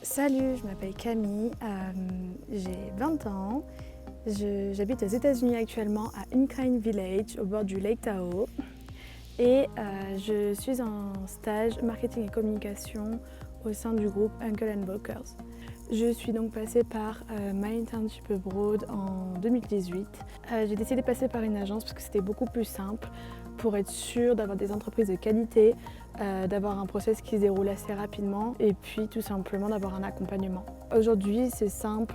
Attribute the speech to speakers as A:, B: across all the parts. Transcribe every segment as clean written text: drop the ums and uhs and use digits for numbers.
A: Salut, je m'appelle Camille, j'ai 20 ans, j'habite aux États-Unis actuellement à Incline Village au bord du Lake Tahoe et je suis en stage marketing et communication au sein du groupe Uncle & Brokers. Je suis donc passée par My Internship Abroad en 2018. J'ai décidé de passer par une agence parce que c'était beaucoup plus simple pour être sûre d'avoir des entreprises de qualité, d'avoir un process qui se déroule assez rapidement et puis tout simplement d'avoir un accompagnement. Aujourd'hui c'est simple,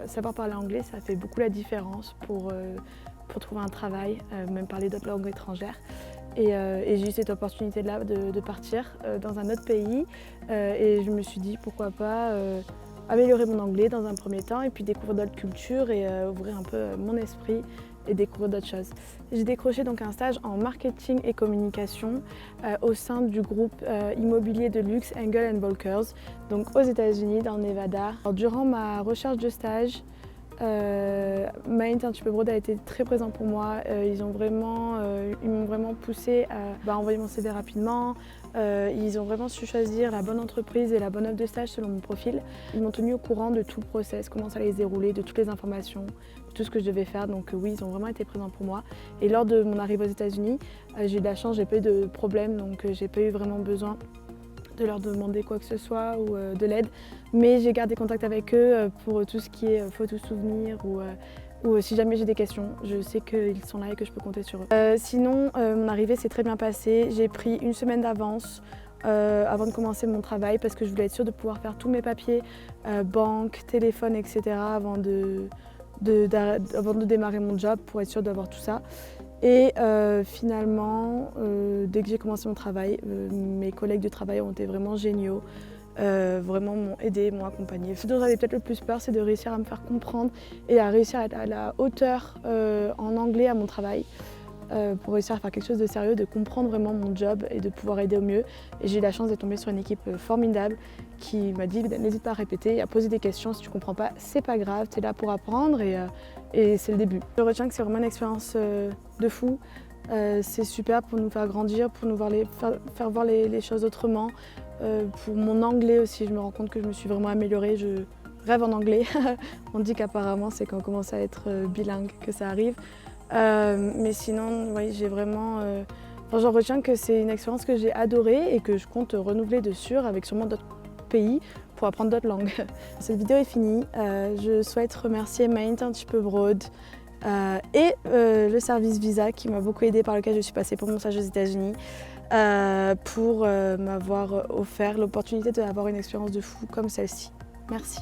A: savoir parler anglais ça fait beaucoup la différence pour trouver un travail, même parler d'autres langues étrangères. Et j'ai eu cette opportunité-là de partir dans un autre pays et je me suis dit pourquoi pas améliorer mon anglais dans un premier temps et puis découvrir d'autres cultures et ouvrir un peu mon esprit et découvrir d'autres choses. J'ai décroché donc un stage en marketing et communication au sein du groupe immobilier de luxe Uncle & Brokers, donc aux États-Unis dans le Nevada. Alors, durant ma recherche de stage, My Internship Abroad a été très présent pour moi. Ils m'ont vraiment poussé à envoyer mon CV rapidement. Ils ont vraiment su choisir la bonne entreprise et la bonne offre de stage selon mon profil. Ils m'ont tenu au courant de tout le process, comment ça allait se dérouler, de toutes les informations, de tout ce que je devais faire. Donc oui, ils ont vraiment été présents pour moi. Et lors de mon arrivée aux États-Unis, j'ai eu de la chance, j'ai pas eu de problème, donc j'ai pas eu vraiment besoin de leur demander quoi que ce soit ou de l'aide. Mais j'ai gardé contact avec eux pour tout ce qui est photos souvenirs ou si jamais j'ai des questions, je sais qu'ils sont là et que je peux compter sur eux. Sinon, mon arrivée s'est très bien passée. J'ai pris une semaine d'avance avant de commencer mon travail parce que je voulais être sûre de pouvoir faire tous mes papiers, banque, téléphone, etc. avant de démarrer mon job pour être sûre d'avoir tout ça. Et finalement, dès que j'ai commencé mon travail, mes collègues de travail ont été vraiment géniaux, vraiment m'ont aidé, m'ont accompagné. Ce dont j'avais peut-être le plus peur, c'est de réussir à me faire comprendre et à réussir à être à la hauteur en anglais à mon travail. Pour réussir à faire quelque chose de sérieux, de comprendre vraiment mon job et de pouvoir aider au mieux. Et j'ai eu la chance de tomber sur une équipe formidable qui m'a dit n'hésite pas à répéter, à poser des questions. Si tu ne comprends pas, c'est pas grave, tu es là pour apprendre et c'est le début. Je retiens que c'est vraiment une expérience de fou. C'est super pour nous faire grandir, pour nous faire voir les choses autrement. Pour mon anglais aussi, je me rends compte que je me suis vraiment améliorée. Je rêve en anglais. On dit qu'apparemment c'est quand on commence à être bilingue que ça arrive. Mais sinon, oui, j'ai vraiment... j'en retiens que c'est une expérience que j'ai adorée et que je compte renouveler de sûr avec sûrement d'autres pays pour apprendre d'autres langues. Cette vidéo est finie. Je souhaite remercier My Internship Abroad et le service Visa qui m'a beaucoup aidée, par lequel je suis passée pour mon stage aux États-Unis, pour m'avoir offert l'opportunité d'avoir une expérience de fou comme celle-ci. Merci.